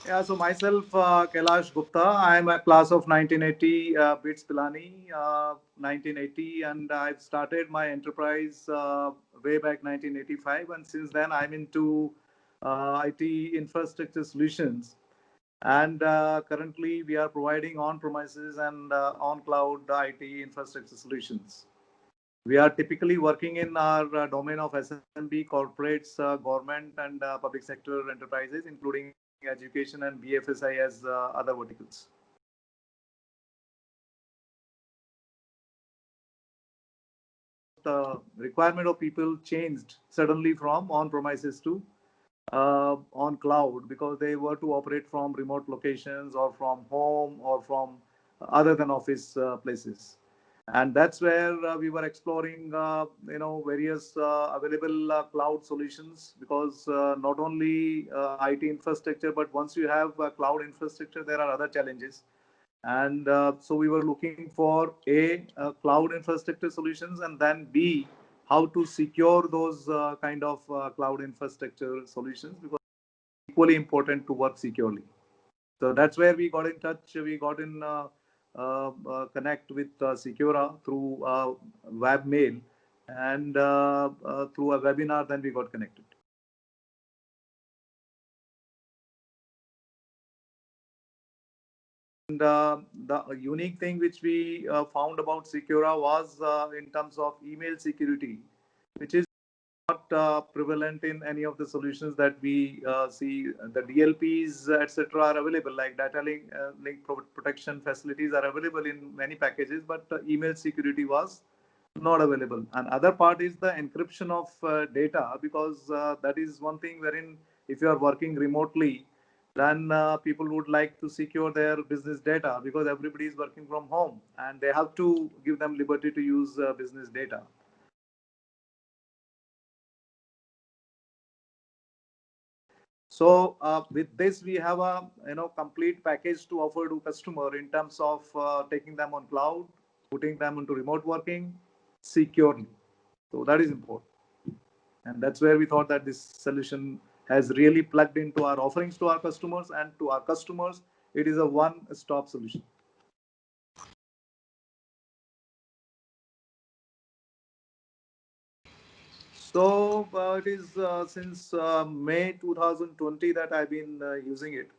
Yeah, so myself, Kailash Gupta. I am a class of 1980, BITS Pilani, 1980, and I've started my enterprise way back 1985, and since then I'm into IT infrastructure solutions. And currently, we are providing on-premises and on-cloud IT infrastructure solutions. We are typically working in our domain of SMB, corporates, government, and public sector enterprises, including education and BFSI as other verticals. The requirement of people changed suddenly from on-premises to on cloud because they were to operate from remote locations or from home or from other than office places. And that's where we were exploring various available cloud solutions, because not only IT infrastructure, but once you have cloud infrastructure, there are other challenges. And so we were looking for cloud infrastructure solutions, and then B, how to secure those kind of cloud infrastructure solutions, because equally important to work securely. So that's where we got in touch. We got in connect with Secura through webmail, and through a webinar. Then we got connected. And the unique thing which we found about Secura was in terms of email security, which is not prevalent in any of the solutions that we see. The DLPs, etc., are available, like data link protection facilities are available in many packages, but email security was not available. And other part is the encryption of data, because that is one thing wherein if you are working remotely, then people would like to secure their business data, because everybody is working from home and they have to give them liberty to use business data. So with this, we have a complete package to offer to customer in terms of taking them on cloud, putting them into remote working securely. So that is important, and that's where we thought that this solution has really plugged into our offerings to our customers, and to our customers, it is a one-stop solution. So it is since May 2020 that I've been using it.